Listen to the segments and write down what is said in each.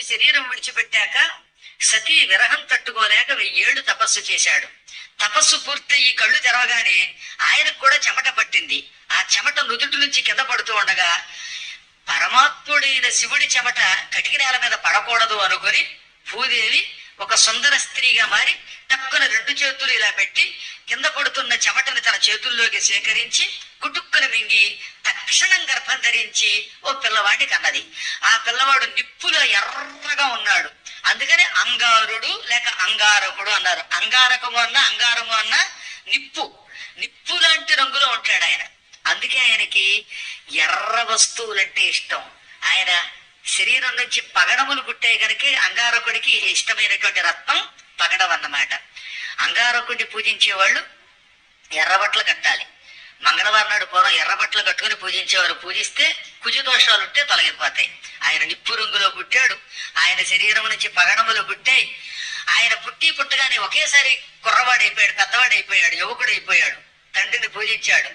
శరీరం విడిచిపెట్టాక సతీ విరహం తట్టుకోలేక 1000 ఏళ్లు తపస్సు చేశాడు. తపస్సు పూర్తయి కళ్ళు తెరవగానే ఆయనకు కూడా చెమట పట్టింది. ఆ చెమట నుదుటి నుంచి కింద పడుతూ ఉండగా పరమాత్ముడైన శివుడి చెమట కటిక నేల మీద పడకూడదు అనుకుని భూదేవి ఒక సుందర స్త్రీగా మారి టక్కున 2 చేతులు ఇలా పెట్టి కింద పడుతున్న చెమటని తన చేతుల్లోకి సేకరించి కుటుక్కున మింగి తక్షణం గర్భం ధరించి ఓ పిల్లవాడిని కన్నది. ఆ పిల్లవాడు నిప్పులో ఎర్రగా ఉన్నాడు. అందుకని అంగారుడు లేక అంగారకుడు అన్నారు. అంగారకము అన్న అంగారము అన్న నిప్పు లాంటి రంగులో ఉంటాడు ఆయన. అందుకే ఆయనకి ఎర్ర వస్తువులంటే ఇష్టం. ఆయన శరీరం నుంచి పగడములు పుట్టాయి కనుక అంగారకుడికి ఇష్టమైనటువంటి రత్నం పగడం అన్నమాట. అంగారకుడిని పూజించే వాళ్ళు ఎర్రబట్టలు కట్టాలి. మంగళవారం నాడు పూర్వం ఎర్రబట్టలు కట్టుకుని పూజించేవారు. పూజిస్తే కుజ దోషాలుంటే తొలగిపోతాయి. ఆయన నిప్పు రంగులో పుట్టాడు. ఆయన శరీరం నుంచి పగడములు పుట్టాయి. ఆయన పుట్టగానే ఒకేసారి కుర్రవాడైపోయాడు, పెద్దవాడైపోయాడు, యువకుడైపోయాడు. తండ్రిని పూజించాడు.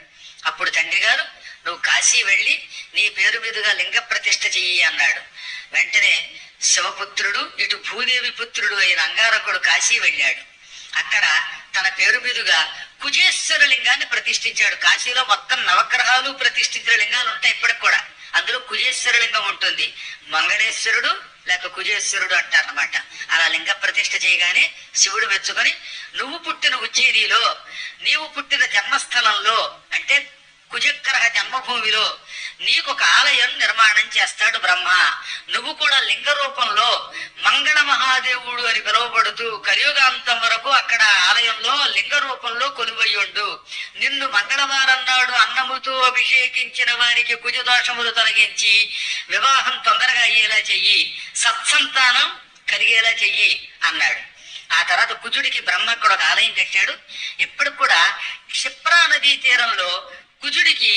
అప్పుడు తండ్రి గారు నువ్వు కాశీ వెళ్ళి నీ పేరు మీదుగా లింగ ప్రతిష్ఠ చెయ్యి అన్నాడు. వెంటనే శివపుత్రుడు ఇటు భూదేవి పుత్రుడు అయిన అంగారకుడు కాశీ వెళ్ళాడు. అక్కడ తన పేరు మీదుగా కుజేశ్వర లింగాన్ని ప్రతిష్ఠించాడు. కాశీలో మొత్తం నవగ్రహాలు ప్రతిష్ఠించిన లింగాలు ఉంటాయి ఇప్పటికి కూడా. అందులో కుజేశ్వర లింగం ఉంటుంది. మంగళేశ్వరుడు లేక కుజేశ్వరుడు అంటారనమాట. అలా లింగ ప్రతిష్ఠ చేయగానే శివుడు మెచ్చుకొని నువ్వు పుట్టిన ఉజ్జయినిలో, నీవు పుట్టిన జన్మస్థలంలో అంటే కుజగ్రహ జన్మభూమిలో నీకు ఒక ఆలయం నిర్మాణం చేస్తాడు బ్రహ్మ. నువ్వు కూడా లింగ రూపంలో మంగళ మహాదేవుడు అని పిలువబడుతూ కలియుగాంతం వరకు అక్కడ ఆలయంలో లింగ రూపంలో కొలువయ్యుండు. నిన్ను మంగళవారం నాడు అన్నముతో అభిషేకించిన వారికి కుజ దోషములు తొలగించి వివాహం తొందరగా అయ్యేలా చెయ్యి, సత్సంతానం కలిగేలా చెయ్యి అన్నాడు. ఆ తర్వాత కుజుడికి బ్రహ్మ కూడా ఒక ఆలయం కట్టాడు. ఇప్పటికి కూడా క్షిప్రా నదీ తీరంలో కుజుడికి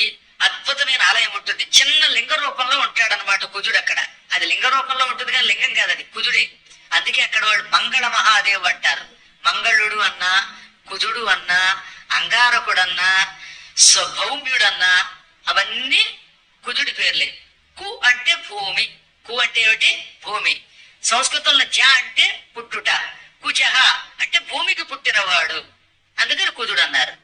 అద్భుతమైన ఆలయం ఉంటుంది. చిన్న లింగ రూపంలో ఉంటాడనమాట కుజుడు అక్కడ. అది లింగ రూపంలో ఉంటుంది కానీ లింగం కాదు, అది కుజుడే. అందుకే అక్కడ వాళ్ళు మంగళ మహాదేవ్ అంటారు. మంగళుడు అన్నా, కుజుడు అన్నా, అంగారకుడన్నా, భౌమ్యుడన్నా అవన్నీ కుజుడి పేర్లే. కు అంటే భూమి. కు అంటే ఏమిటి? భూమి. సంస్కృతంలో జ అంటే పుట్టుట. కుజహ అంటే భూమికి పుట్టినవాడు. అందుకని కుజుడు అన్నారు.